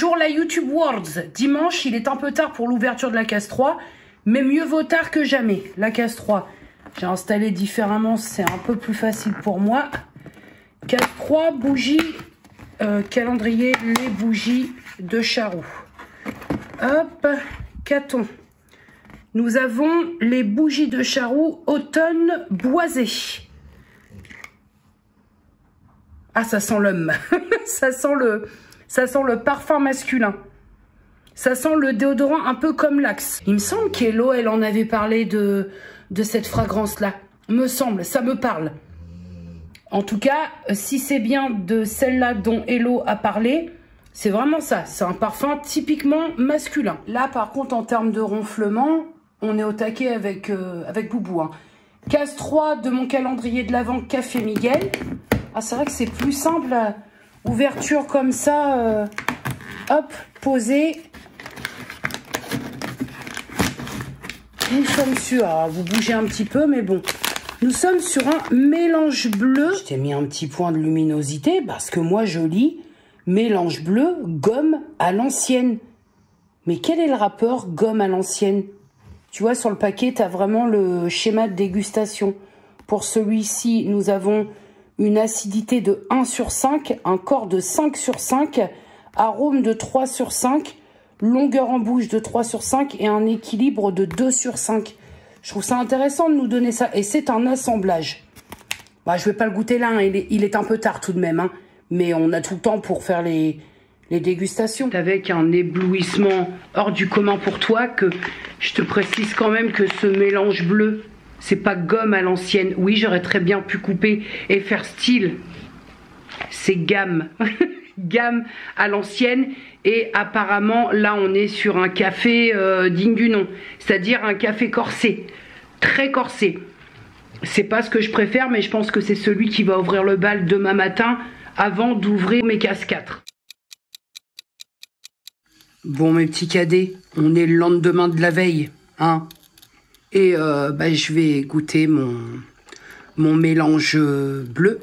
Bonjour la YouTube Worlds. Dimanche, il est un peu tard pour l'ouverture de la case 3, mais mieux vaut tard que jamais. La case 3, j'ai installé différemment, c'est un peu plus facile pour moi. Case 3, bougies, calendrier, les bougies de Charroux. Hop, qu'a-t-on? Nous avons les bougies de Charroux automne boisé. Ah, ça sent l'homme. Ça sent le parfum masculin. Ça sent le déodorant un peu comme l'Axe. Il me semble qu'Hello, elle en avait parlé de cette fragrance-là. Me semble, ça me parle. En tout cas, si c'est bien de celle-là dont Hello a parlé, c'est vraiment ça. C'est un parfum typiquement masculin. Là, par contre, en termes de ronflement, on est au taquet avec Boubou. Hein. Case 3 de mon calendrier de l'Avent Café Miguel. Ah, c'est vrai que c'est plus simple. Ouverture comme ça. Hop, posée. Nous sommes sur... Alors, vous bougez un petit peu, mais bon. Nous sommes sur un mélange bleu. Je t'ai mis un petit point de luminosité parce que moi, je lis mélange bleu, gomme à l'ancienne. Mais quel est le rapport gomme à l'ancienne? Tu vois, sur le paquet, tu as vraiment le schéma de dégustation. Pour celui-ci, nous avons une acidité de 1 sur 5, un corps de 5 sur 5, arôme de 3 sur 5, longueur en bouche de 3 sur 5 et un équilibre de 2 sur 5. Je trouve ça intéressant de nous donner ça. Et c'est un assemblage. Bah, je vais pas le goûter là, hein. Il est un peu tard tout de même. Hein. Mais on a tout le temps pour faire les dégustations. Avec un éblouissement hors du commun pour toi, que je te précise quand même que ce mélange bleu, c'est pas gomme à l'ancienne. Oui, j'aurais très bien pu couper et faire style. C'est gamme. Gamme à l'ancienne. Et apparemment, là, on est sur un café digne du nom. C'est-à-dire un café corsé. Très corsé. C'est pas ce que je préfère, mais je pense que c'est celui qui va ouvrir le bal demain matin avant d'ouvrir mes cases 4. Bon, mes petits cadets, on est le lendemain de la veille, hein. Et bah, je vais goûter mon mélange bleu.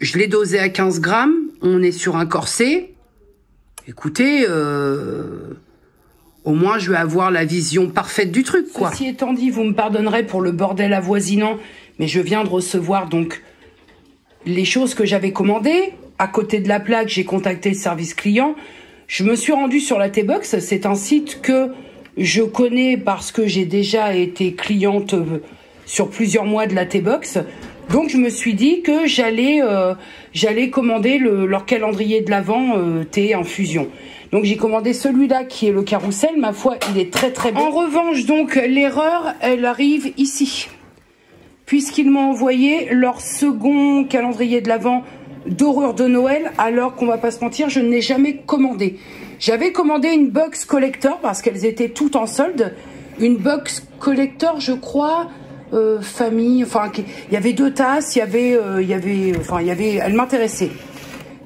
Je l'ai dosé à 15 grammes. On est sur un corset. Écoutez, au moins je vais avoir la vision parfaite du truc, quoi. Ceci étant dit, vous me pardonnerez pour le bordel avoisinant, mais je viens de recevoir donc les choses que j'avais commandées. À côté de la plaque, j'ai contacté le service client. Je me suis rendue sur la T-Box. C'est un site que je connais parce que j'ai déjà été cliente sur plusieurs mois de la T-Box. Donc, je me suis dit que j'allais commander leur calendrier de l'Avent thé infusion. Donc, j'ai commandé celui-là qui est le carrousel. Ma foi, il est très, très bon. En revanche, donc, l'erreur, elle arrive ici. Puisqu'ils m'ont envoyé leur second calendrier de l'Avent d'horreur de Noël, alors qu'on va pas se mentir, je ne l'ai jamais commandé. J'avais commandé une box collector parce qu'elles étaient toutes en solde. Une box collector, je crois, famille, enfin, il y avait 2 tasses, elle m'intéressait.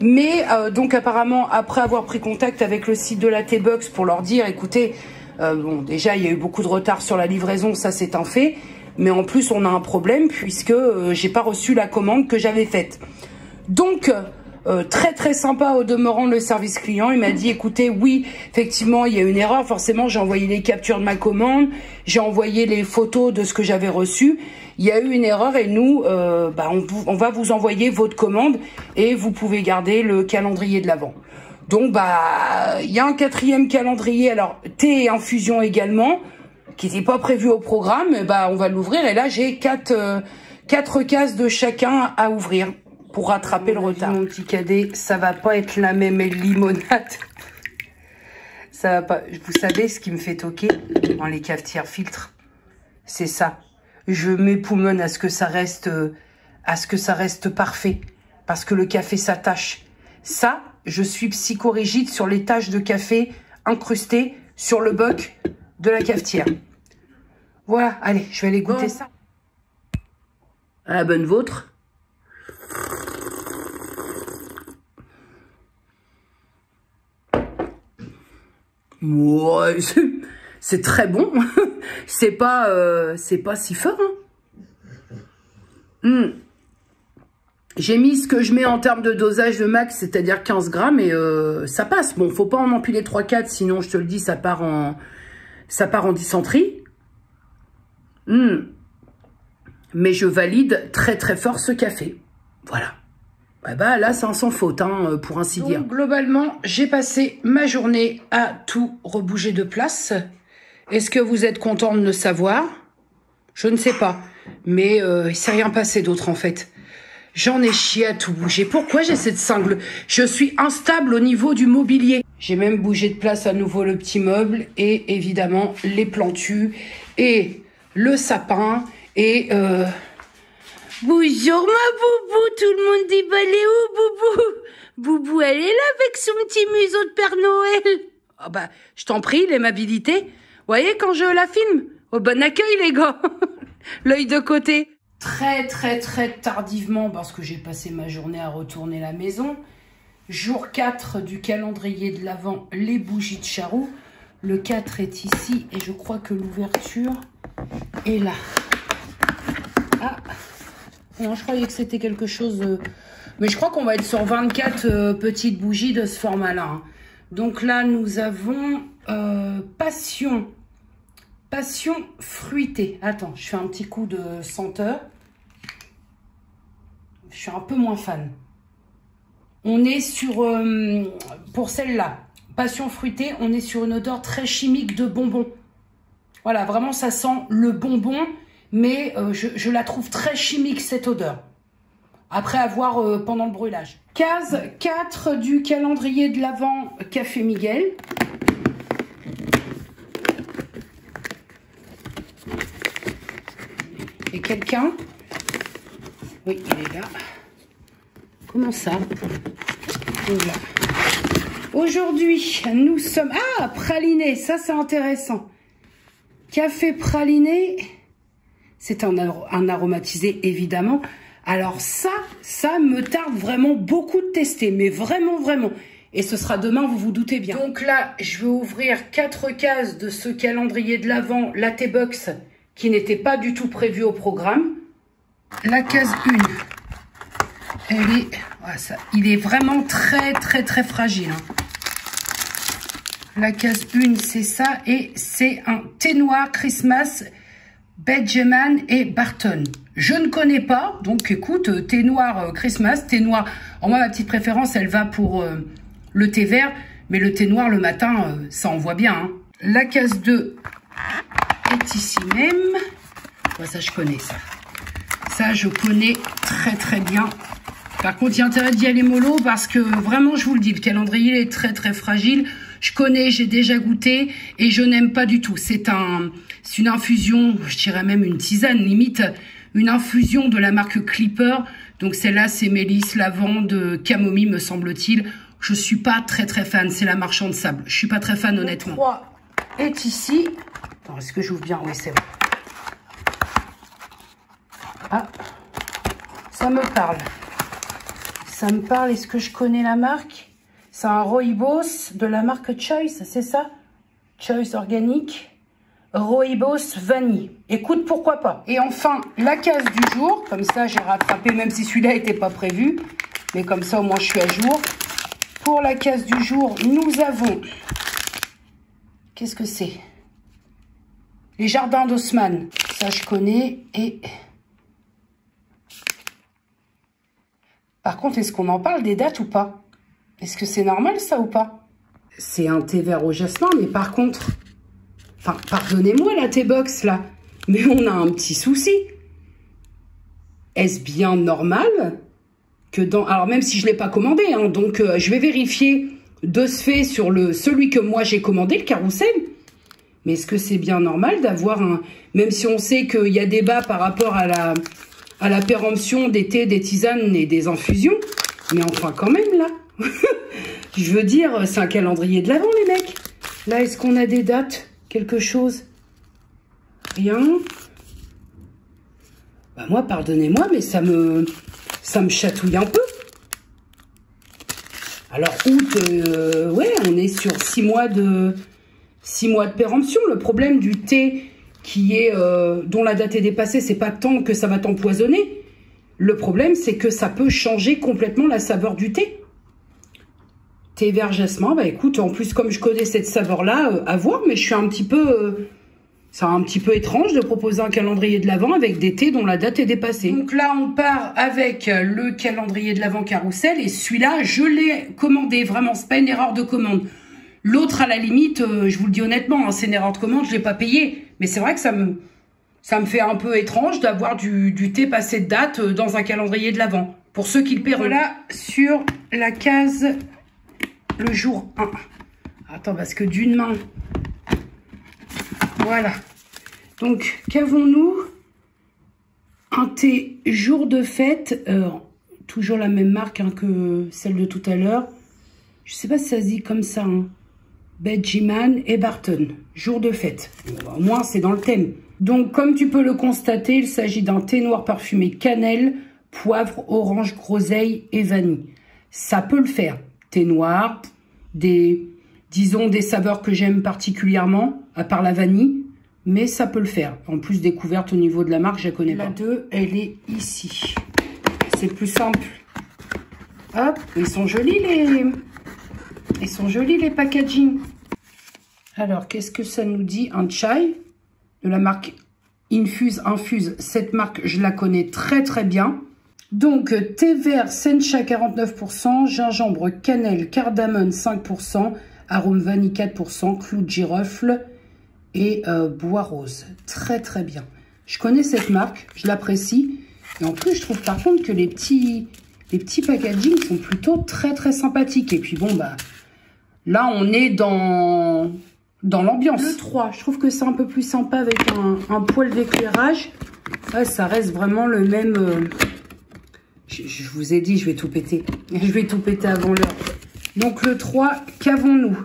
Mais donc apparemment, après avoir pris contact avec le site de la T-Box pour leur dire, écoutez, bon, déjà il y a eu beaucoup de retard sur la livraison, ça c'est un fait. Mais en plus, on a un problème puisque j'ai pas reçu la commande que j'avais faite. Donc, très très sympa au demeurant le service client. Il m'a dit, écoutez, oui, effectivement, il y a une erreur. Forcément, j'ai envoyé les captures de ma commande. J'ai envoyé les photos de ce que j'avais reçu. Il y a eu une erreur et nous, on va vous envoyer votre commande et vous pouvez garder le calendrier de l'Avent. Donc, il y a un 4e calendrier. Alors, thé et infusion également, qui n'était pas prévu au programme. On va l'ouvrir et là, j'ai 4 cases de chacun à ouvrir pour rattraper le retard. Mon petit cadet, ça va pas être la même limonade. Ça va pas. Vous savez ce qui me fait toquer dans les cafetières filtres, c'est ça. Je m'époumonne à ce que ça reste parfait, parce que le café s'attache. Ça, je suis psychorigide sur les taches de café incrustées sur le boc de la cafetière. Voilà, allez, je vais aller goûter ça. À la bonne vôtre. Ouais, c'est très bon. C'est pas si fort. Hein. J'ai mis ce que je mets en termes de dosage de max, c'est-à-dire 15 grammes, et ça passe. Bon, faut pas en empiler 3-4, sinon, je te le dis, ça part en dysenterie. Mais je valide très très fort ce café. Voilà. Bah là, c'est un sans faute, hein, pour ainsi dire. Donc, globalement, j'ai passé ma journée à tout rebouger de place. Est-ce que vous êtes content de le savoir? Je ne sais pas. Mais il s'est rien passé d'autre, en fait. J'en ai chié à tout bouger. Pourquoi j'ai cette cingle? Je suis instable au niveau du mobilier. J'ai même bougé de place à nouveau le petit meuble et évidemment les plantus et le sapin et... Bonjour ma boubou, tout le monde dit bah elle est où boubou? Boubou elle est là avec son petit museau de Père Noël. Ah bah je t'en prie l'aimabilité. Vous voyez quand je la filme? Au bon accueil les gars. L'œil de côté. Très tardivement parce que j'ai passé ma journée à retourner la maison. Jour 4 du calendrier de l'Avent, les bougies de Charroux. Le 4 est ici et je crois que l'ouverture est là. Ah, non, je croyais que c'était quelque chose... Mais je crois qu'on va être sur 24 petites bougies de ce format-là. Hein. Donc là, nous avons Passion fruitée. Attends, je fais un petit coup de senteur. Je suis un peu moins fan. On est sur, pour celle-là, Passion fruitée, on est sur une odeur très chimique de bonbon. Voilà, vraiment, ça sent le bonbon, mais je la trouve très chimique, cette odeur. Après avoir pendant le brûlage. Case 4 du calendrier de l'Avent Café Miguel. Et quelqu'un... Oui, il est là. Comment ça? Voilà. Aujourd'hui, nous sommes... Ah, praliné, ça c'est intéressant. Café praliné, c'est un aromatisé évidemment. Alors ça me tarde vraiment beaucoup de tester, mais vraiment. Et ce sera demain, vous vous doutez bien. Donc là, je vais ouvrir 4 cases de ce calendrier de l'Avent Latte Box qui n'était pas du tout prévu au programme. La case 1, elle est, voilà, ça, il est vraiment très fragile. Hein. La case 1, c'est ça, et c'est un thé noir Christmas, Benjamin et Barton. Je ne connais pas, donc écoute, thé noir Christmas, thé noir. En moi, ma petite préférence, elle va pour le thé vert, mais le thé noir le matin, ça envoie bien. Hein. La case 2 est ici même. Ouais, ça, je connais ça. Ça, je connais très bien. Par contre, il y a intérêt d'y aller mollo parce que vraiment, je vous le dis, le calendrier est très fragile. Je connais, j'ai déjà goûté et je n'aime pas du tout. C'est une infusion, je dirais même une tisane, limite une infusion de la marque Clipper. Donc celle-là, c'est mélisse, lavande, camomille, me semble-t-il. Je suis pas très fan. C'est la marchande de sable. Je suis pas très fan, honnêtement. Le 3 est ici. Attends, est-ce que j'ouvre bien? Oui, c'est bon. Ah, ça me parle. Ça me parle. Est-ce que je connais la marque? C'est un Rooibos de la marque Choice, c'est ça? Choice organique. Rooibos vanille. Écoute, pourquoi pas. Et enfin, la case du jour. Comme ça, j'ai rattrapé, même si celui-là n'était pas prévu. Mais comme ça, au moins, je suis à jour. Pour la case du jour, nous avons... Qu'est-ce que c'est? Les jardins d'Haussmann. Ça, je connais. Et... Par contre, est-ce qu'on en parle des dates ou pas? Est-ce que c'est normal, ça, ou pas? C'est un thé vert au jasmin, mais par contre... Enfin, pardonnez-moi, la thé box, là. Mais on a un petit souci. Est-ce bien normal que dans... Alors, même si je ne l'ai pas commandé, hein, donc je vais vérifier de ce fait sur celui que moi j'ai commandé, le carrousel. Mais est-ce que c'est bien normal d'avoir un... Même si on sait qu'il y a débat par rapport à la péremption des thés, des tisanes et des infusions. Mais enfin, quand même, là. Je veux dire, c'est un calendrier de l'Avent, les mecs. Là, est-ce qu'on a des dates? Quelque chose? Rien. Bah moi, pardonnez-moi, mais ça me chatouille un peu. Alors, août, ouais, on est sur 6 mois de péremption. Le problème du thé qui est dont la date est dépassée, c'est pas tant que ça va t'empoisonner. Le problème, c'est que ça peut changer complètement la saveur du thé. Thé vert jasmin, bah écoute, en plus, comme je connais cette saveur-là, à voir, mais je suis un petit peu... c'est un petit peu étrange de proposer un calendrier de l'Avent avec des thés dont la date est dépassée. Donc là, on part avec le calendrier de l'Avent Carrousel, et celui-là, je l'ai commandé, vraiment, c'est pas une erreur de commande. L'autre, à la limite, je vous le dis honnêtement, hein, c'est une erreur de commande, je l'ai pas payé, mais c'est vrai que ça me fait un peu étrange d'avoir du thé passé de date dans un calendrier de l'Avent. Pour ceux qui le paieront. Voilà, sur la case, le jour 1. Attends, parce que d'une main... Voilà. Donc, qu'avons-nous? Un thé jour de fête. Toujours la même marque hein, que celle de tout à l'heure. Je sais pas si ça se dit comme ça. Hein. Benjamin et Barton. Jour de fête. Bon, au moins, c'est dans le thème. Donc, comme tu peux le constater, il s'agit d'un thé noir parfumé cannelle, poivre, orange, groseille et vanille. Ça peut le faire. Thé noir, disons des saveurs que j'aime particulièrement, à part la vanille, mais ça peut le faire. En plus, découverte au niveau de la marque, je la connais pas. La 2, elle est ici. C'est plus simple. Hop, ils sont jolis les packaging. Alors, qu'est-ce que ça nous dit? Un chai de la marque Infuse. Cette marque, je la connais très très bien. Donc, thé vert sencha 49%, gingembre, cannelle, cardamone 5%, arôme vanille 4%, clou de girofle et bois rose. Très très bien. Je connais cette marque, je l'apprécie. Et en plus, je trouve par contre que les petits packaging sont plutôt très très sympathiques. Et puis bon, bah là, on est dans l'ambiance. Le 3, je trouve que c'est un peu plus sympa avec un poêle d'éclairage. Ouais, ça reste vraiment le même... Je vous ai dit, je vais tout péter. Je vais tout péter avant l'heure. Donc le 3, qu'avons-nous?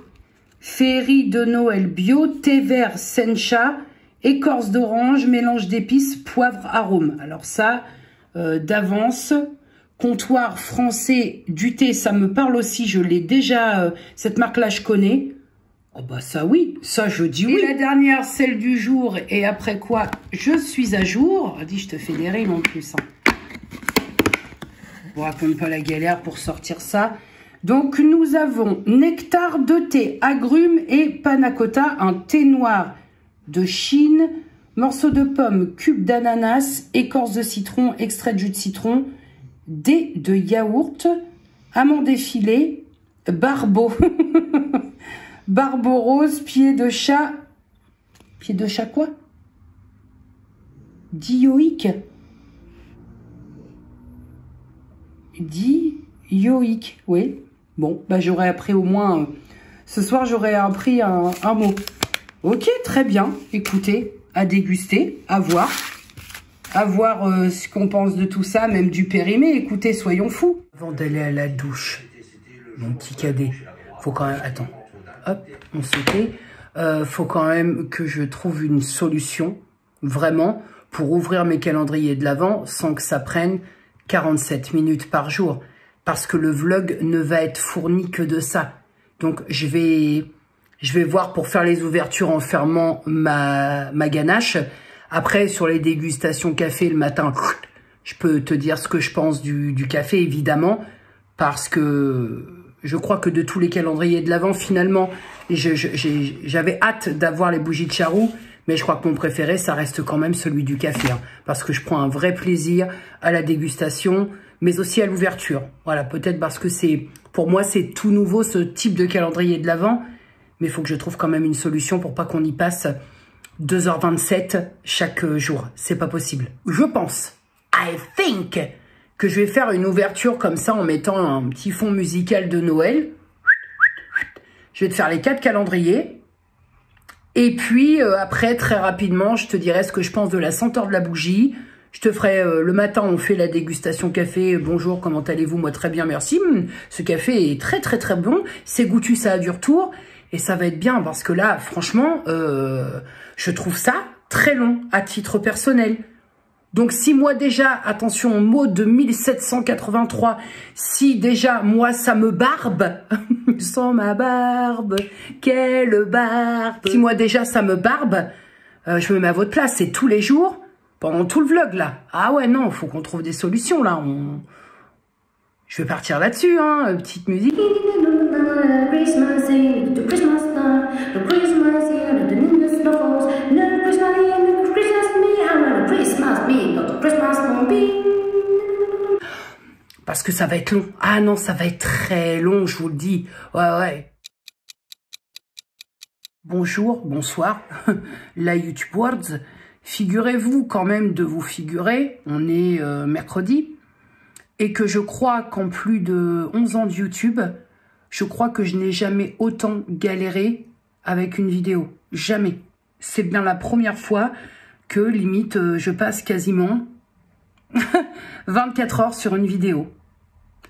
Féerie de Noël bio, thé vert sencha, écorce d'orange, mélange d'épices, poivre, arôme. Alors ça, d'avance, comptoir français du thé, ça me parle aussi. Je l'ai déjà, cette marque-là, je connais. Oh bah ça oui, ça je dis oui. Et la dernière, celle du jour, et après quoi, je suis à jour. Dis, je te fais des rimes en plus. Hein. Je vous raconte pas la galère pour sortir ça. Donc, nous avons nectar de thé, agrumes et panna cotta, un thé noir de Chine, morceaux de pomme, cubes d'ananas, écorce de citron, extrait de jus de citron, dés de yaourt, amandes effilées, barbeau, barbeau rose, pied de chat quoi? Dioïque. Dioïque, oui. Bon, bah j'aurais appris au moins... ce soir, j'aurais appris un mot. Ok, très bien. Écoutez, à déguster, à voir. À voir ce qu'on pense de tout ça, même du périmé. Écoutez, soyons fous. Avant d'aller à la douche, mon petit cadet, faut quand même... Attends, hop, on sautait. Faut quand même que je trouve une solution, vraiment, pour ouvrir mes calendriers de l'Avent sans que ça prenne 47 minutes par jour. Parce que le vlog ne va être fourni que de ça. Donc, je vais voir pour faire les ouvertures en fermant ma ganache. Après, sur les dégustations café le matin, je peux te dire ce que je pense du café, évidemment. Parce que je crois que de tous les calendriers de l'Avent, finalement, j'avais hâte d'avoir les bougies de charroux. Mais je crois que mon préféré, ça reste quand même celui du café. Hein, parce que je prends un vrai plaisir à la dégustation, mais aussi à l'ouverture. Voilà, peut-être parce que pour moi, c'est tout nouveau ce type de calendrier de l'Avent. Mais il faut que je trouve quand même une solution pour pas qu'on y passe 2h27 chaque jour. C'est pas possible. Je pense, I think, que je vais faire une ouverture comme ça en mettant un petit fond musical de Noël. Je vais te faire les 4 calendriers. Et puis, après, très rapidement, je te dirai ce que je pense de la senteur de la bougie. Je te ferai, le matin, on fait la dégustation café. Bonjour, comment allez-vous? Moi, très bien, merci. Ce café est très, très, très bon. C'est goûtu, ça a du retour. Et ça va être bien, parce que là, franchement, je trouve ça très long, à titre personnel. Donc, si moi, déjà, attention, mot de 1783, si déjà, moi, ça me barbe, sans ma barbe, quelle barbe. Si moi, déjà, ça me barbe, je me mets à votre place, c'est tous les jours. Pendant tout le vlog, là. Ah ouais, non, faut qu'on trouve des solutions, là. Je vais partir là-dessus, hein, petite musique. Parce que ça va être long. Ah non, ça va être très long, je vous le dis. Ouais. Bonjour, bonsoir, la YouTube Words. Figurez-vous quand même de vous figurer, on est mercredi, et que je crois qu'en plus de 11 ans de YouTube, je crois que je n'ai jamais autant galéré avec une vidéo. Jamais. C'est bien la première fois que, limite, je passe quasiment 24 heures sur une vidéo.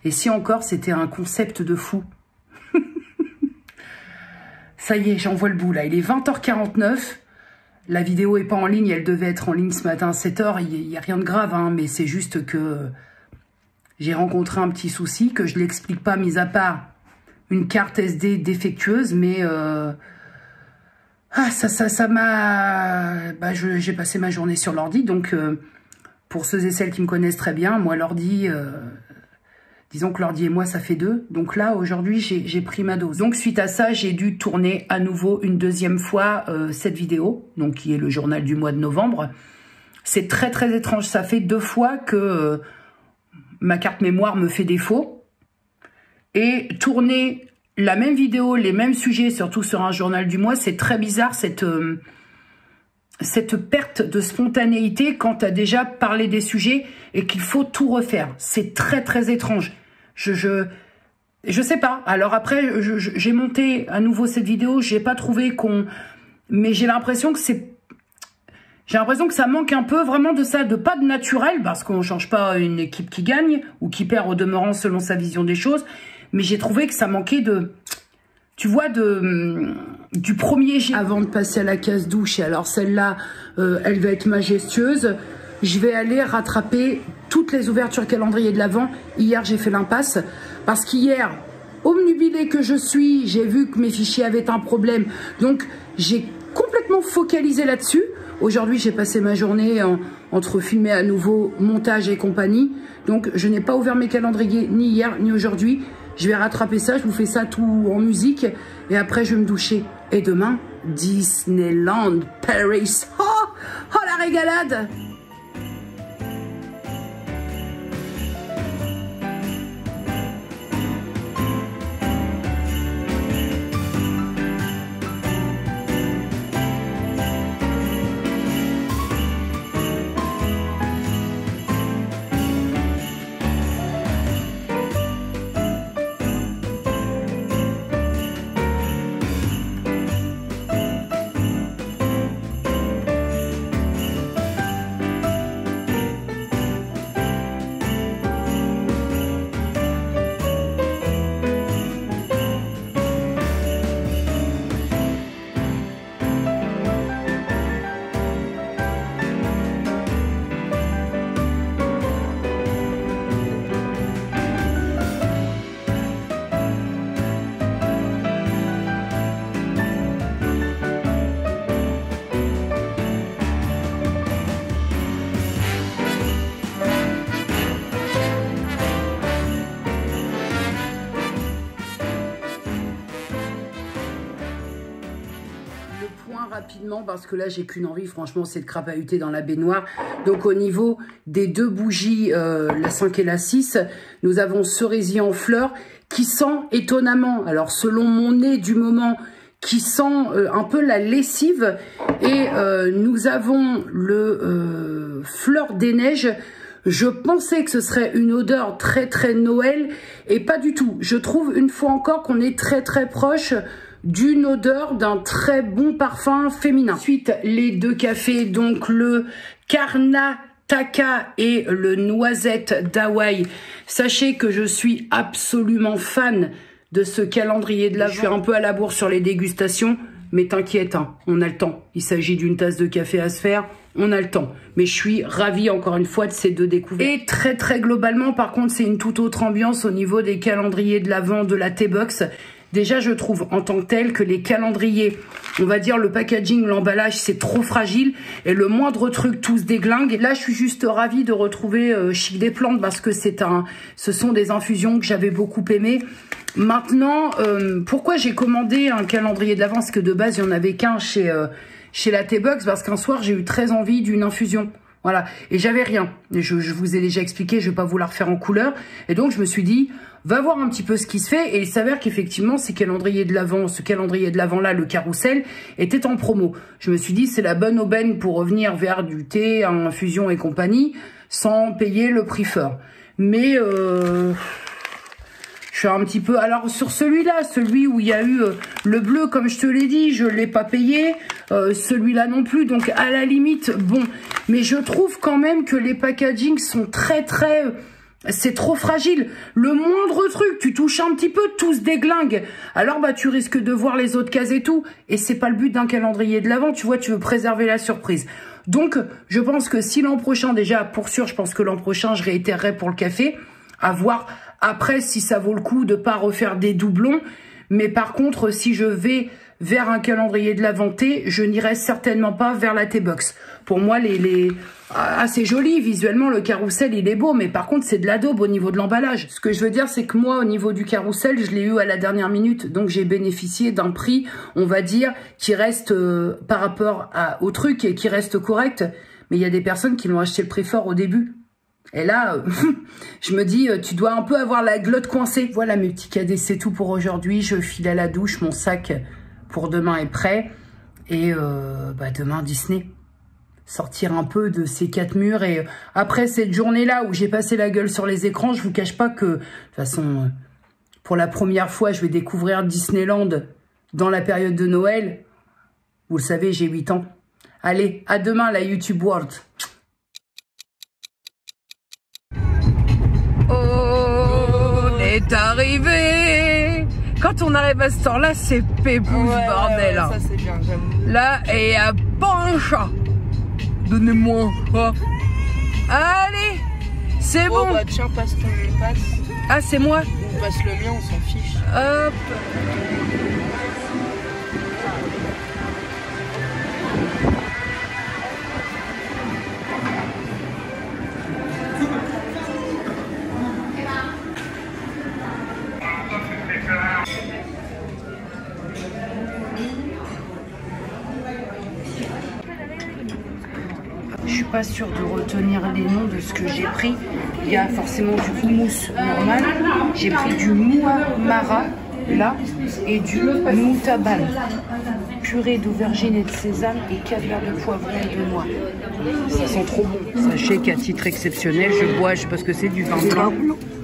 Et si encore, c'était un concept de fou. Ça y est, j'en vois le bout, là. Il est 20h49. La vidéo est pas en ligne. Elle devait être en ligne ce matin à 7h. Il n'y a rien de grave, hein, mais c'est juste que j'ai rencontré un petit souci que je l'explique pas, mis à part une carte SD défectueuse, mais ça m'a... Bah, j'ai passé ma journée sur l'ordi, donc pour ceux et celles qui me connaissent très bien, moi l'ordi... disons que l'ordi et moi, ça fait 2. Donc là, aujourd'hui, j'ai pris ma dose. Donc suite à ça, j'ai dû tourner à nouveau une deuxième fois cette vidéo, donc qui est le journal du mois de novembre. C'est très très étrange. Ça fait 2 fois que ma carte mémoire me fait défaut. Et tourner la même vidéo, les mêmes sujets, surtout sur un journal du mois, c'est très bizarre cette perte de spontanéité quand tu as déjà parlé des sujets et qu'il faut tout refaire. C'est très très étrange. Je sais pas. Alors après, j'ai monté à nouveau cette vidéo, j'ai pas trouvé qu'on... Mais j'ai l'impression que c'est... J'ai l'impression que ça manque un peu vraiment de ça, de pas de naturel, parce qu'on change pas une équipe qui gagne ou qui perd au demeurant selon sa vision des choses. Mais j'ai trouvé que ça manquait de... Tu vois, du premier jet. Avant de passer à la case douche, et alors celle-là, elle va être majestueuse, je vais aller rattraper toutes les ouvertures calendrier de l'Avent. Hier, j'ai fait l'impasse, parce qu'hier, obnubilée que je suis, j'ai vu que mes fichiers avaient un problème, donc j'ai complètement focalisé là-dessus. Aujourd'hui, j'ai passé ma journée entre filmer à nouveau, montage et compagnie, donc je n'ai pas ouvert mes calendriers ni hier ni aujourd'hui. Je vais rattraper ça, je vous fais ça tout en musique et après je vais me doucher. Et demain, Disneyland Paris. Oh la régalade! Rapidement parce que là j'ai qu'une envie franchement, c'est de crapahuter dans la baignoire. Donc au niveau des 2 bougies, la 5 et la 6, nous avons cerisier en fleurs qui sent étonnamment, alors selon mon nez du moment, qui sent un peu la lessive. Et nous avons le fleur des neiges. Je pensais que ce serait une odeur très très Noël et pas du tout. Je trouve une fois encore qu'on est très très proche d'une odeur d'un très bon parfum féminin. Ensuite, les 2 cafés, donc le Karnataka et le Noisette d'Hawaï. Sachez que je suis absolument fan de ce calendrier de l'Avent. Je suis un peu à la bourre sur les dégustations, mais t'inquiète, hein, on a le temps. Il s'agit d'une tasse de café à se faire, on a le temps. Mais je suis ravie encore une fois de ces 2 découvertes. Et très très globalement, par contre, c'est une toute autre ambiance au niveau des calendriers de l'Avent de la T-Box. Déjà, je trouve en tant que tel que les calendriers, on va dire le packaging, l'emballage, c'est trop fragile et le moindre truc, tout se déglingue. Et là, je suis juste ravie de retrouver Chic des Plantes parce que ce sont des infusions que j'avais beaucoup aimées. Maintenant, pourquoi j'ai commandé un calendrier de l'Avent? Parce que de base, il n'y en avait qu'un chez la T-Box parce qu'un soir, j'ai eu très envie d'une infusion. Voilà, et j'avais rien. Je vous ai déjà expliqué, je vais pas vous la refaire en couleur. Et donc, je me suis dit, va voir un petit peu ce qui se fait. Et il s'avère qu'effectivement, ce calendrier de l'Avent-là, le carrousel, était en promo. Je me suis dit, c'est la bonne aubaine pour revenir vers du thé, infusion et compagnie, sans payer le prix fort. Mais je suis un petit peu... Alors, sur celui-là, celui où il y a eu le bleu, comme je te l'ai dit, je ne l'ai pas payé. Celui-là non plus. Donc, à la limite, bon. Mais je trouve quand même que les packagings sont très... c'est trop fragile. Le moindre truc, tu touches un petit peu, tout se déglingue. Alors, bah, tu risques de voir les autres cases et tout. Et c'est pas le but d'un calendrier de l'Avent. Tu vois, tu veux préserver la surprise. Donc, je pense que si l'an prochain, déjà, pour sûr, je pense que l'an prochain, je réitérerai pour le café. À voir... Après, si ça vaut le coup de pas refaire des doublons. Mais par contre, si je vais vers un calendrier de l'Avent, je n'irai certainement pas vers la T-Box. Pour moi, c'est joli. Visuellement, le carrousel, il est beau. Mais par contre, c'est de la daube au niveau de l'emballage. Ce que je veux dire, c'est que moi, au niveau du carrousel, je l'ai eu à la dernière minute. Donc, j'ai bénéficié d'un prix, on va dire, qui reste par rapport au truc et qui reste correct. Mais il y a des personnes qui l'ont acheté le prix fort au début. Et là, je me dis, tu dois un peu avoir la glotte coincée. Voilà mes petits cadets, c'est tout pour aujourd'hui. Je file à la douche, mon sac pour demain est prêt. Et demain, Disney. Sortir un peu de ces quatre murs. Et après cette journée-là où j'ai passé la gueule sur les écrans, je vous cache pas que, de toute façon, pour la première fois, je vais découvrir Disneyland dans la période de Noël. Vous le savez, j'ai 8 ans. Allez, à demain la YouTube World. On est arrivé. Quand on arrive à ce temps-là, c'est pépouze, bordel. Ouais, ça c'est bien, j'avoue. Là, et à Pancha. Donnez-moi. Oh. Allez, c'est bon. Bah tiens, passe ton passe. Ah, c'est moi. On passe le mien, on s'en fiche. Hop. Je suis pas sûre de retenir les noms de ce que j'ai pris. Il y a forcément du houmous normal. J'ai pris du mouamara là et du moutaban. Purée d'aubergine et de sésame et caviar de poivron et de noix. Ça sent trop bon. Sachez qu'à titre exceptionnel, je bois, je sais pas ce que c'est, du vin blanc.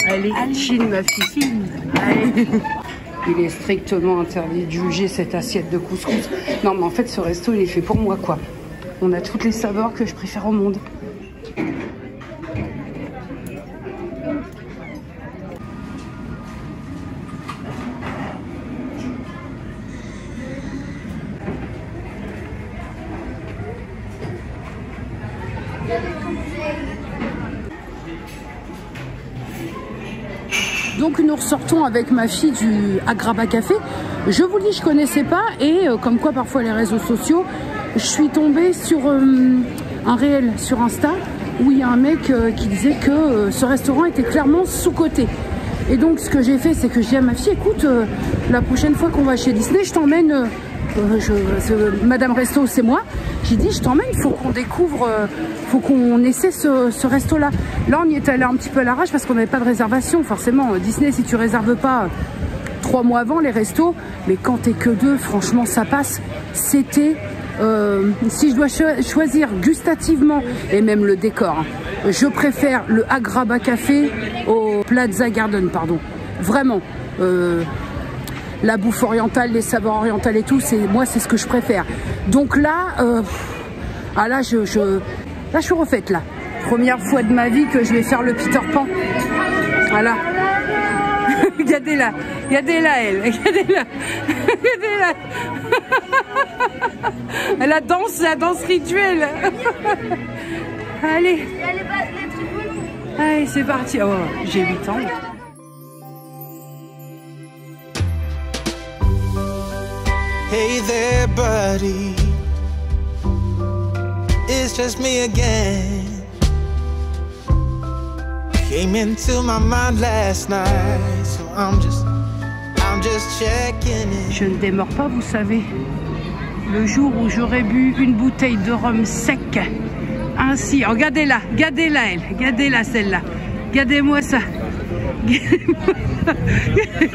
Allez, chine ma fille. Allez. Il est strictement interdit de juger cette assiette de couscous. Non mais en fait ce resto il est fait pour moi quoi. On a toutes les saveurs que je préfère au monde. Donc nous ressortons avec ma fille du Agrabah Café. Je vous le dis, je connaissais pas et comme quoi parfois les réseaux sociaux, je suis tombée sur un réel sur Insta où il y a un mec qui disait que ce restaurant était clairement sous-coté. Et donc ce que j'ai fait, c'est que j'ai dit à ma fille, écoute, la prochaine fois qu'on va chez Disney, je t'emmène, Madame Resto, c'est moi. J'ai dit, je t'emmène, il faut qu'on découvre, faut qu'on essaie ce resto-là. Là, on y est allé un petit peu à l'arrache parce qu'on n'avait pas de réservation, forcément. Disney, si tu réserves pas 3 mois avant les restos, mais quand t'es que 2, franchement, ça passe. C'était... si je dois choisir gustativement et même le décor, je préfère le Agrabah Café au Plaza Garden, pardon. Vraiment, la bouffe orientale, les saveurs orientales et tout, moi c'est ce que je préfère. Donc là, là je suis refaite là. Première fois de ma vie que je vais faire le Peter Pan. Voilà. Regardez-la, regardez-la elle, regardez-la, regardez-la. La danse rituelle. Allez. Allez, c'est parti. Oh, j'ai 8 ans. Hey there, buddy. It's just me again. Came into my mind last night, so I'm just checking in. Je ne démords pas, vous savez. Le jour où j'aurais bu une bouteille de rhum sec, ainsi, regardez-la, regardez-la elle, regardez-la celle-là, regardez-moi ça,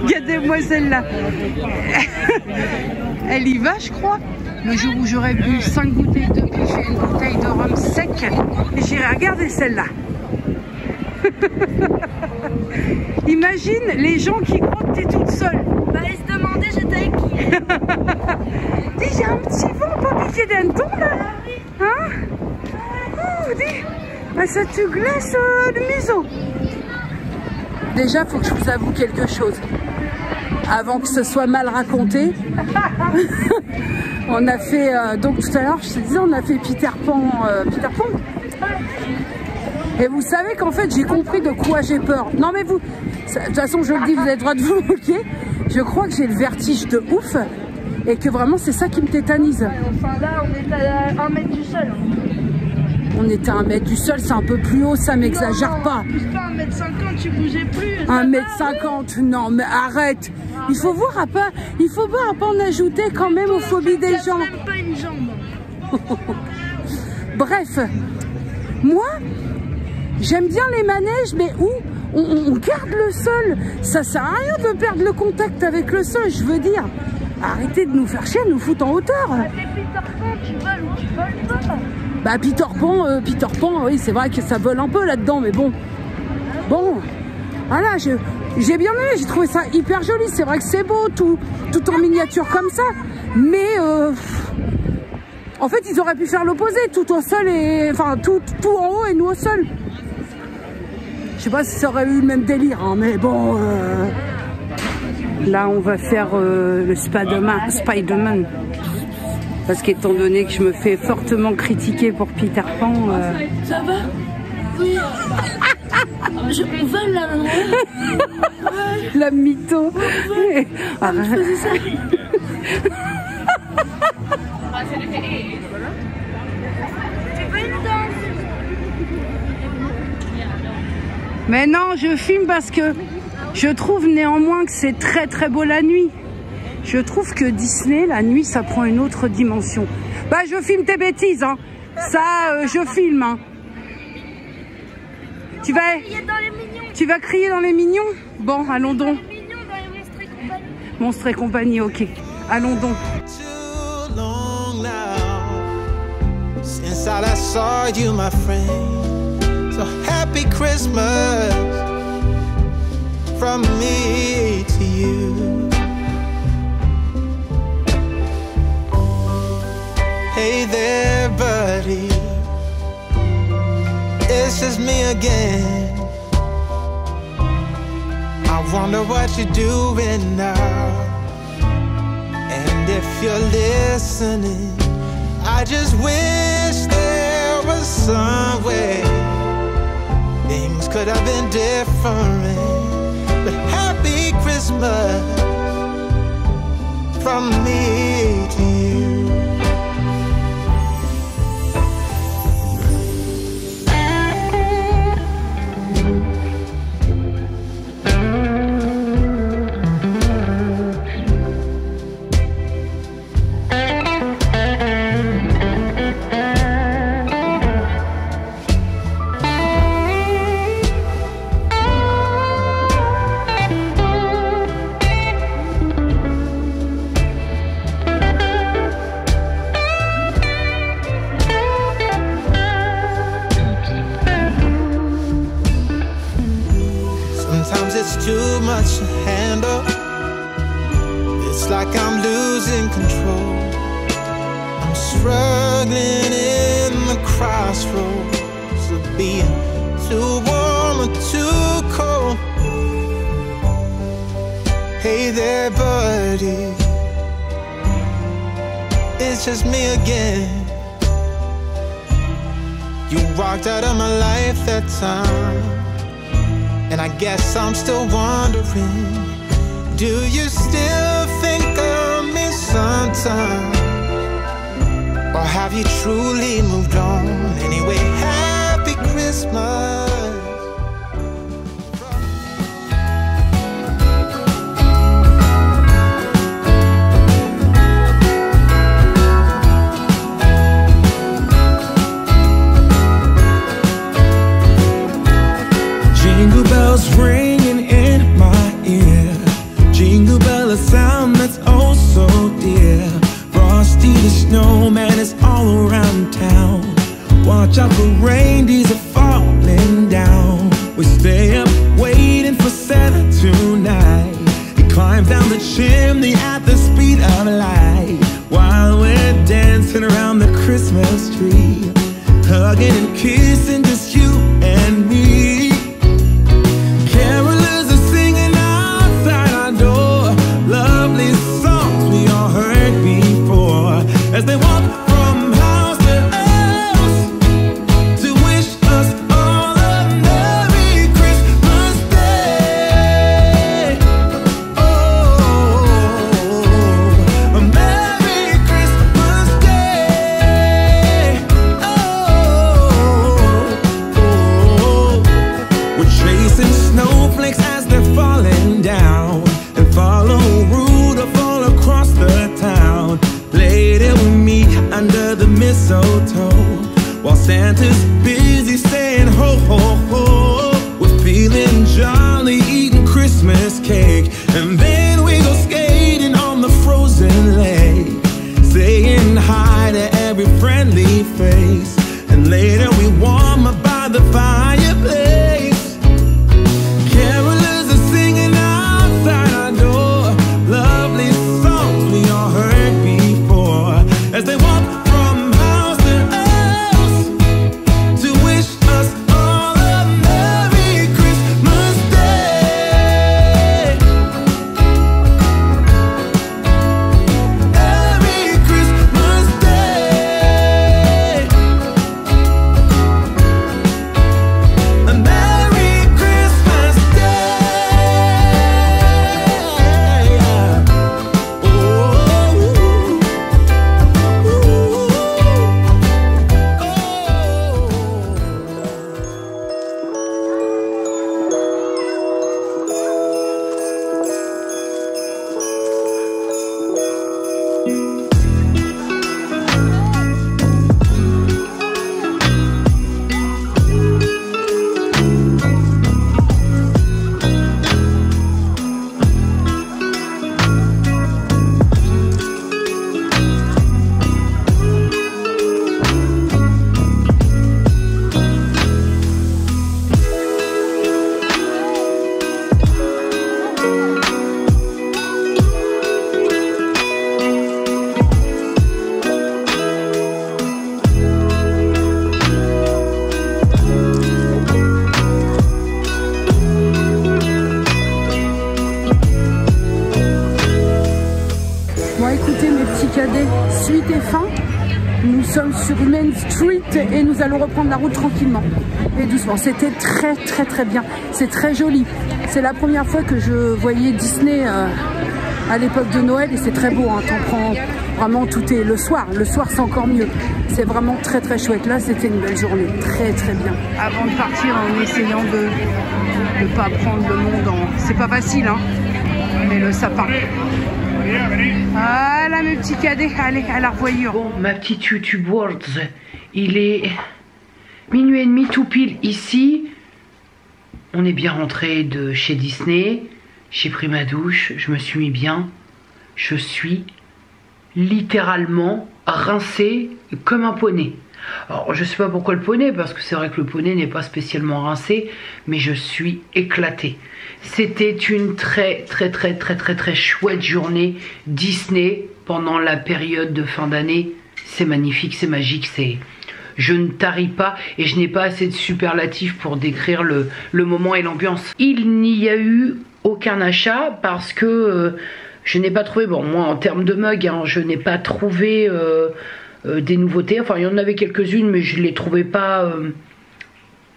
regardez-moi celle-là. Elle y va, je crois. Le jour où j'aurais bu 5 bouteilles de pêche et une bouteille de rhum sec, j'irai regarder celle-là. Imagine les gens qui croient que t'es toute seule. Bah, ils se demandaient j'étais avec qui. Dis, j'ai un petit vent pas piqué d'hanneton là. Hein? Oh, dis, bah, ça te glace le museau. Déjà, faut que je vous avoue quelque chose. Avant que ce soit mal raconté, on a fait, donc tout à l'heure, je te disais, on a fait Peter Pan. Et vous savez qu'en fait, j'ai compris de quoi j'ai peur. Non mais vous, de toute façon, je le dis, vous avez le droit de vous moquer. Je crois que j'ai le vertige de ouf et que vraiment, c'est ça qui me tétanise. Ouais, enfin là, on est à 1 mètre du sol. On était à 1 mètre du sol, c'est un peu plus haut, ça m'exagère pas. Plus pas 1m50, tu bougeais plus. 1m50, non mais arrête. Il faut voir à pas en ajouter quand même aux phobies des gens. Même pas une jambe. Bref, moi, j'aime bien les manèges, mais où on garde le sol. Ça sert à rien de perdre le contact avec le sol, je veux dire. Arrêtez de nous faire chier, nous foutre en hauteur. Bah, t'es Peter Pan, tu voles ou tu voles pas. Bah Peter Pan, oui, c'est vrai que ça vole un peu là-dedans, mais bon. Bon, voilà, j'ai bien aimé, j'ai trouvé ça hyper joli. C'est vrai que c'est beau, tout en miniature comme ça. Mais en fait, ils auraient pu faire l'opposé, tout au sol et enfin tout en haut et nous au sol. Je sais pas si ça aurait eu le même délire, hein, mais bon. Là, on va faire le Spider-Man. Parce qu'étant donné que je me fais fortement critiquer pour Peter Pan. Ça va? Oui. Je vole la maman. La mytho. Arrête. Mais non, je filme parce que je trouve néanmoins que c'est très très beau la nuit. Je trouve que Disney, la nuit, ça prend une autre dimension. Bah, je filme tes bêtises, hein. Ça, je filme, hein. Tu vas crier dans les mignons? Bon, allons donc. Monstres et compagnie, ok. Allons donc. Since I saw you, my friend. So happy Christmas from me to you. Hey there, buddy. It's just me again. I wonder what you're doing now. And if you're listening, I just wish there was some way things could have been different. But happy Christmas from me to you. Too much to handle. It's like I'm losing control. I'm struggling in the crossroads of being too warm or too cold. Hey there, buddy. It's just me again. You walked out of my life that time, and I guess I'm still wondering, do you still think I miss sunshine? Or have you truly moved on? Anyway, happy Christmas. Jingle bells ringing in my ear. Jingle bell, a sound that's oh so dear. Frosty the snowman is all around town. Watch out for reindeers are falling down. We stay up waiting for Santa tonight. He climbs down the chimney at the speed of light, while we're dancing around the Christmas tree, hugging and kissing just you and me. Carolers are singing outside our door, lovely songs we all heard before, as they walk from house to house to wish us all a Merry Christmas Day. Oh, a Merry Christmas Day. Oh, we're chasing snowflakes as they're falling down, and follow Rudolph all across the town. Later we meet under the mistletoe, while Santa's busy saying ho ho ho. We're feeling jolly, eating Christmas cake, and then we go skating on the frozen lake, saying hi to every friendly face, and later we warm up by the fireplace. Carolers are singing outside our door, lovely songs we all heard before, as they walk from house to house to wish us all a Merry Christmas Day. Merry Christmas Day. A Merry Christmas Day. Bon, écoutez mes petits cadets, suite et fin. Nous sommes sur Main Street et nous allons reprendre la route tranquillement et doucement. C'était très très très bien, c'est très joli. C'est la première fois que je voyais Disney à l'époque de Noël et c'est très beau, hein. T'en prends vraiment, tout est le soir c'est encore mieux. C'est vraiment très très chouette. Là c'était une belle journée, très très bien. Avant de partir, en essayant de ne pas prendre le monde en... C'est pas facile, hein, mais le sapin. Voilà mes petits cadets, allez à la revoyure. Bon, ma petite YouTube World, il est minuit et demi tout pile ici. On est bien rentré de chez Disney. J'ai pris ma douche, je me suis mis bien. Je suis littéralement rincé comme un poney. Alors je sais pas pourquoi le poney, parce que c'est vrai que le poney n'est pas spécialement rincé, mais je suis éclaté. C'était une très chouette journée Disney pendant la période de fin d'année. C'est magnifique, c'est magique, c'est... Je ne tarie pas et je n'ai pas assez de superlatifs pour décrire le moment et l'ambiance. Il n'y a eu aucun achat parce que je n'ai pas trouvé... Bon, moi en termes de mug, hein, je n'ai pas trouvé des nouveautés. Enfin, il y en avait quelques-unes, mais je ne les trouvais pas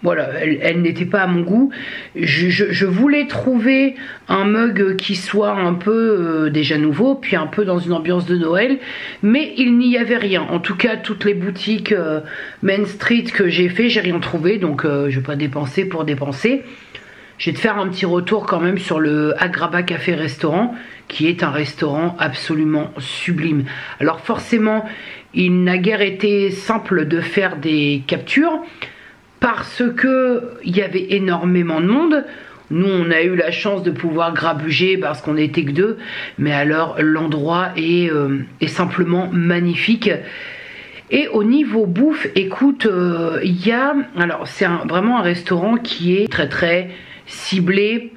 Voilà, elle n'était pas à mon goût. Je voulais trouver un mug qui soit un peu déjà nouveau, puis un peu dans une ambiance de Noël, mais il n'y avait rien. En tout cas, toutes les boutiques Main Street que j'ai fait, j'ai rien trouvé, donc je vais pas dépenser pour dépenser. Je vais te faire un petit retour quand même sur le Agrabah Café Restaurant, qui est un restaurant absolument sublime. Alors forcément, il n'a guère été simple de faire des captures, parce que il y avait énormément de monde. Nous, on a eu la chance de pouvoir grabuger parce qu'on n'était que 2. Mais alors, l'endroit est simplement magnifique. Et au niveau bouffe, écoute, il y a... Alors, c'est vraiment un restaurant qui est très très ciblé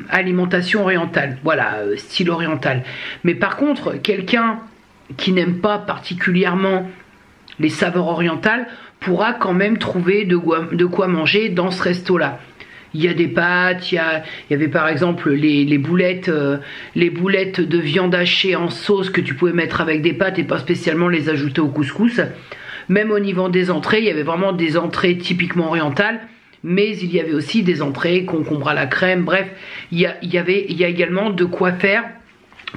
alimentation orientale. Voilà, style oriental. Mais par contre, quelqu'un qui n'aime pas particulièrement les saveurs orientales pourra quand même trouver de quoi manger dans ce resto là. Il y a des pâtes, il y avait par exemple les boulettes de viande hachée en sauce que tu pouvais mettre avec des pâtes et pas spécialement les ajouter au couscous. Même au niveau des entrées, il y avait vraiment des entrées typiquement orientales, mais il y avait aussi des entrées concombre à la crème. Bref, il y a également de quoi faire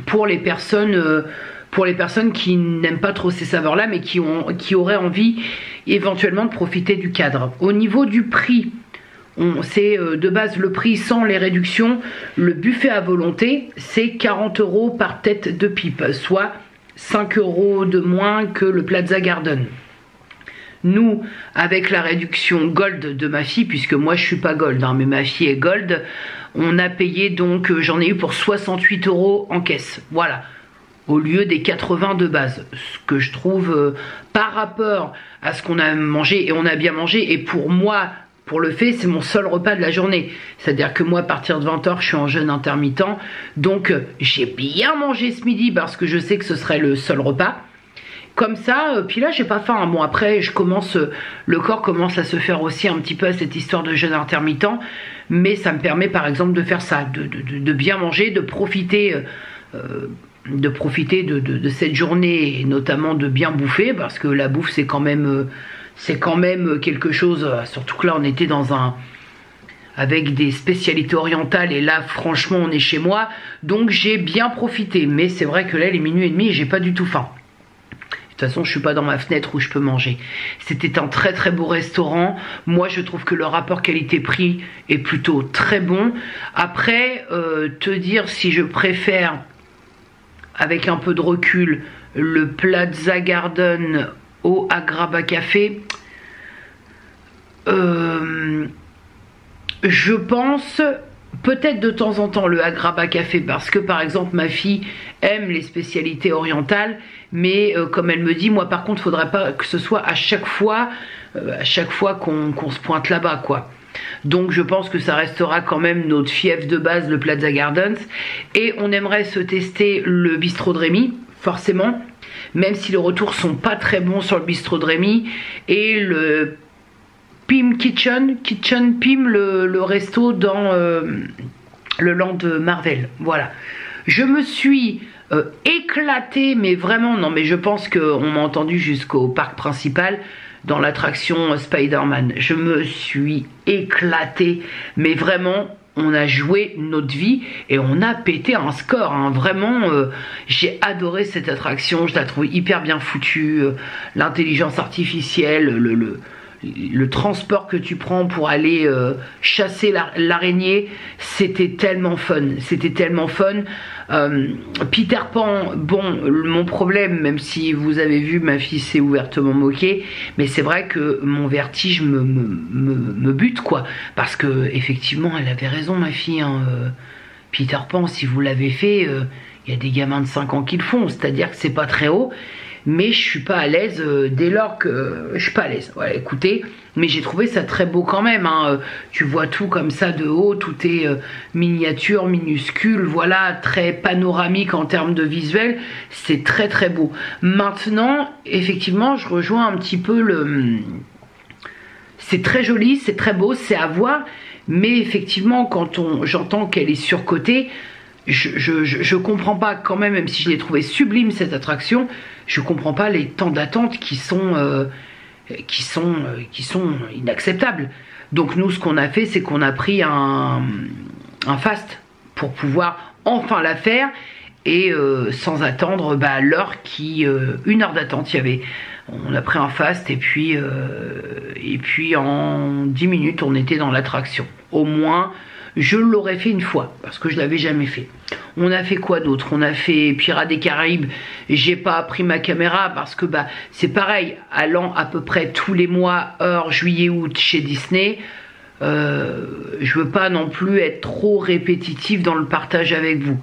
pour les personnes qui n'aiment pas trop ces saveurs-là, mais qui auraient envie éventuellement de profiter du cadre. Au niveau du prix, c'est de base le prix sans les réductions. Le buffet à volonté, c'est 40 € par tête de pipe, soit 5 € de moins que le Plaza Garden. Nous, avec la réduction Gold de ma fille, puisque moi je suis pas Gold, hein, mais ma fille est Gold, on a payé donc, j'en ai eu pour 68 € en caisse. Voilà. Au lieu des 80 de base, ce que je trouve par rapport à ce qu'on a mangé, et on a bien mangé, et pour moi, pour le fait, c'est mon seul repas de la journée. C'est-à-dire que moi, à partir de 20 h, je suis en jeûne intermittent, donc j'ai bien mangé ce midi parce que je sais que ce serait le seul repas. Comme ça, puis là, j'ai pas faim. Bon, après, le corps commence à se faire aussi un petit peu à cette histoire de jeûne intermittent, mais ça me permet par exemple de faire ça, de bien manger, de profiter de cette journée, et notamment de bien bouffer, parce que la bouffe c'est quand même quelque chose, surtout que là on était avec des spécialités orientales, et là franchement on est chez moi, donc j'ai bien profité. Mais c'est vrai que là il est minuit et demi et j'ai pas du tout faim. De toute façon, je suis pas dans ma fenêtre où je peux manger. C'était un très très beau restaurant. Moi, je trouve que le rapport qualité-prix est plutôt très bon. Après, te dire si je préfère, avec un peu de recul, le Plaza Garden au Agrabah Café, je pense peut-être de temps en temps le Agrabah Café, parce que par exemple ma fille aime les spécialités orientales, mais comme elle me dit, moi par contre faudrait pas que ce soit à chaque fois qu'on se pointe là-bas, quoi. Donc je pense que ça restera quand même notre fief de base, le Plaza Gardens, et on aimerait se tester le bistrot de Rémy, forcément, même si les retours sont pas très bons sur le bistrot de Rémy, et le Pim Kitchen Pim, le resto dans le land Marvel. Voilà, je me suis éclatée, mais vraiment, non mais je pense qu'on m'a entendu jusqu'au parc principal, dans l'attraction Spider-Man. Je me suis éclatée, mais vraiment, on a joué notre vie et on a pété un score, hein. Vraiment, j'ai adoré cette attraction, je la trouve hyper bien foutue, l'intelligence artificielle, le transport que tu prends pour aller chasser l'araignée, c'était tellement fun, c'était tellement fun. Peter Pan, bon, mon problème, même si vous avez vu, ma fille s'est ouvertement moquée, mais c'est vrai que mon vertige me bute, quoi, parce que effectivement elle avait raison, ma fille, hein. Peter Pan, si vous l'avez fait, il y a des gamins de 5 ans qui le font, c'est-à-dire que c'est pas très haut, mais je suis pas à l'aise dès lors que je suis pas à l'aise. Voilà, écoutez, mais j'ai trouvé ça très beau quand même, hein. Tu vois tout comme ça de haut, tout est miniature, minuscule, voilà, très panoramique en termes de visuel, c'est très très beau. Maintenant, effectivement, je rejoins un petit peu c'est très joli, c'est très beau, c'est à voir, mais effectivement, quand j'entends qu'elle est surcotée, je comprends pas quand même si je l'ai trouvé sublime cette attraction, je comprends pas les temps d'attente qui sont qui sont inacceptables. Donc nous, ce qu'on a fait, c'est qu'on a pris un fast pour pouvoir enfin la faire et sans attendre l'heure qui... 1 heure d'attente, il y avait... On a pris un fast et puis en 10 minutes, on était dans l'attraction. Au moins, je l'aurais fait une fois, parce que je l'avais jamais fait. On a fait quoi d'autre? On a fait Pirates des Caraïbes. J'ai pas pris ma caméra parce que c'est pareil, allant à peu près tous les mois, heure juillet-août chez Disney, je veux pas non plus être trop répétitif dans le partage avec vous.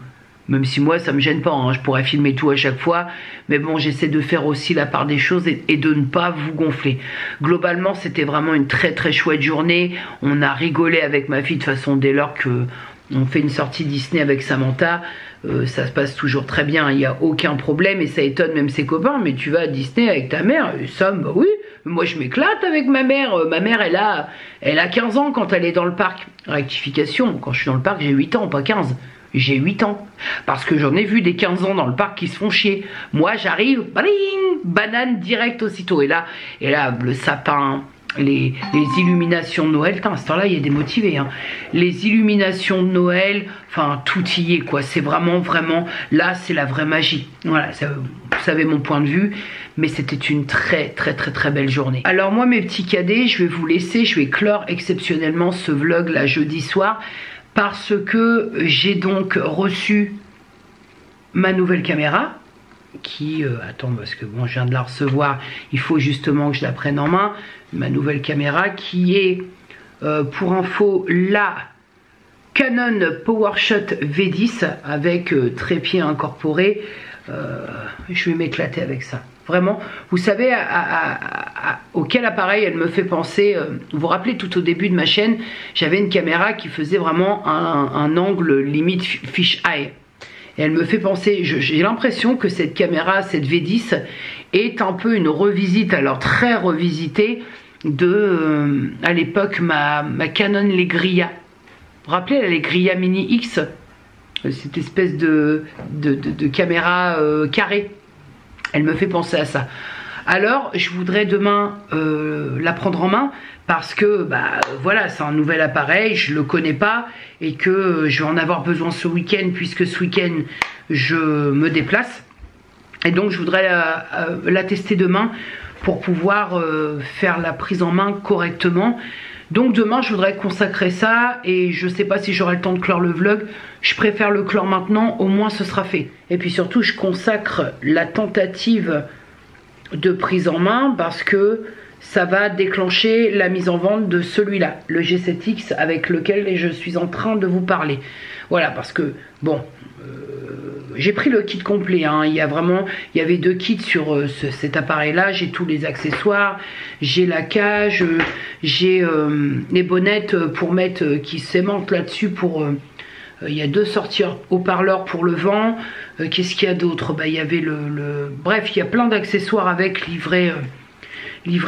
Même si moi ça me gêne pas, hein, je pourrais filmer tout à chaque fois, mais bon, j'essaie de faire aussi la part des choses et de ne pas vous gonfler. Globalement, c'était vraiment une très très chouette journée. On a rigolé avec ma fille, de toute façon, dès lors que on fait une sortie Disney avec Samantha, ça se passe toujours très bien, il n'y a aucun problème et ça étonne même ses copains. Mais tu vas à Disney avec ta mère? Sam, bah oui, moi je m'éclate avec ma mère. Ma mère, elle a 15 ans quand elle est dans le parc. Rectification, quand je suis dans le parc, j'ai 8 ans, pas 15. J'ai 8 ans. Parce que j'en ai vu des 15 ans dans le parc qui se font chier. Moi, j'arrive, bling, banane direct aussitôt. Et là, le sapin, les illuminations de Noël. Putain, à ce temps-là, il y a des motivés. Hein. Les illuminations de Noël, enfin, tout y est, quoi. C'est vraiment, là, c'est la vraie magie. Voilà, ça, vous savez mon point de vue. Mais c'était une très, très, très, très belle journée. Alors, moi, mes petits cadets, je vais vous laisser. Je vais clore exceptionnellement ce vlog, là, jeudi soir. Parce que j'ai donc reçu ma nouvelle caméra qui... attends, parce que bon, je viens de la recevoir. Il faut justement que je la prenne en main. Ma nouvelle caméra qui est, pour info, la Canon PowerShot V10 avec trépied incorporé. Je vais m'éclater avec ça. Vraiment, vous savez auquel appareil elle me fait penser. Vous vous rappelez, tout au début de ma chaîne, j'avais une caméra qui faisait vraiment un angle limite fish eye. Et elle me fait penser, j'ai l'impression que cette caméra, cette V10, est un peu une revisite, alors très revisitée, de, à l'époque, ma Canon Legria. Vous vous rappelez la Legria Mini X? Cette espèce de caméra carrée. Elle me fait penser à ça. Alors, je voudrais demain la prendre en main parce que, voilà, c'est un nouvel appareil, je le connais pas et que je vais en avoir besoin ce week-end puisque ce week-end, je me déplace. Et donc, je voudrais la tester demain pour pouvoir faire la prise en main correctement. Donc demain, je voudrais consacrer ça et je sais pas si j'aurai le temps de clore le vlog. Je préfère le clore maintenant, au moins ce sera fait. Et puis surtout, je consacre la tentative de prise en main parce que ça va déclencher la mise en vente de celui-là, le G7X avec lequel je suis en train de vous parler. Voilà, parce que, bon... j'ai pris le kit complet, hein. Il y avait 2 kits sur cet appareil là. J'ai tous les accessoires, j'ai la cage, j'ai les bonnettes pour mettre qui s'aimantent là-dessus pour il y a 2 sorties haut-parleurs pour le vent. Qu'est-ce qu'il y a d'autre? Il y avait bref, il y a plein d'accessoires avec livrés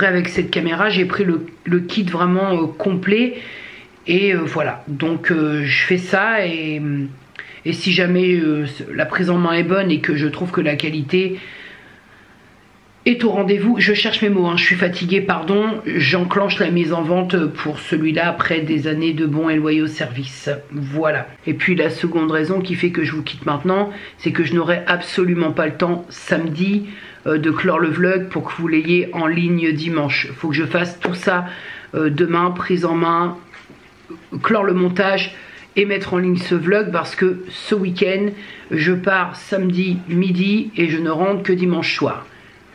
avec cette caméra. J'ai pris le kit vraiment complet et voilà, donc je fais ça et si jamais la prise en main est bonne et que je trouve que la qualité est au rendez-vous, je cherche mes mots, hein, je suis fatiguée, pardon, j'enclenche la mise en vente pour celui-là après des années de bons et loyaux services. Voilà. Et puis la seconde raison qui fait que je vous quitte maintenant, c'est que je n'aurai absolument pas le temps samedi de clore le vlog pour que vous l'ayez en ligne dimanche. Il faut que je fasse tout ça demain, prise en main, clore le montage et mettre en ligne ce vlog parce que ce week-end, je pars samedi midi et je ne rentre que dimanche soir.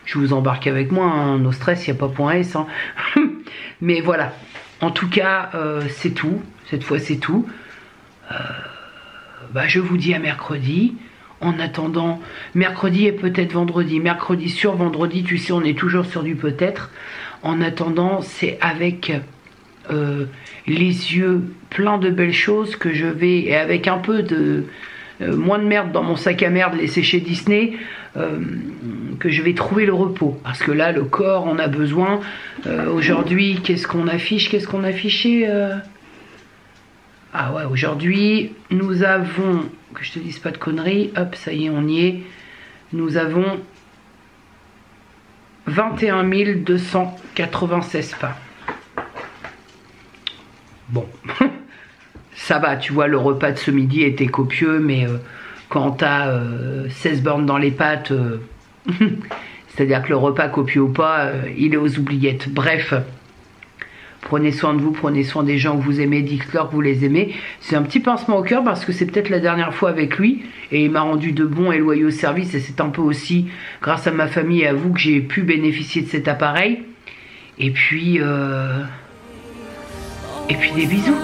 Je vous embarque avec moi, hein, no stress, il n'y a pas point S. Hein. Mais voilà, en tout cas, c'est tout. Cette fois, c'est tout. Je vous dis à mercredi. En attendant, mercredi et peut-être vendredi. Mercredi sur vendredi, tu sais, on est toujours sur du peut-être. En attendant, c'est avec... les yeux pleins de belles choses que je vais, et avec un peu de moins de merde dans mon sac à merde laissé chez Disney, que je vais trouver le repos parce que là le corps en a besoin. Aujourd'hui, qu'est-ce qu'on affiche, qu'est-ce qu'on affichait ah ouais, aujourd'hui nous avons, que je te dise pas de conneries, hop, ça y est, on y est, nous avons 21 296 pas. Bon, ça va, tu vois, le repas de ce midi était copieux, mais quand t'as 16 bornes dans les pattes, c'est-à-dire que le repas copieux ou pas, il est aux oubliettes. Bref, prenez soin de vous, prenez soin des gens que vous aimez, dites-leur que vous les aimez. C'est un petit pincement au cœur parce que c'est peut-être la dernière fois avec lui et il m'a rendu de bons et loyaux services et c'est un peu aussi grâce à ma famille et à vous que j'ai pu bénéficier de cet appareil. Et puis des bisous.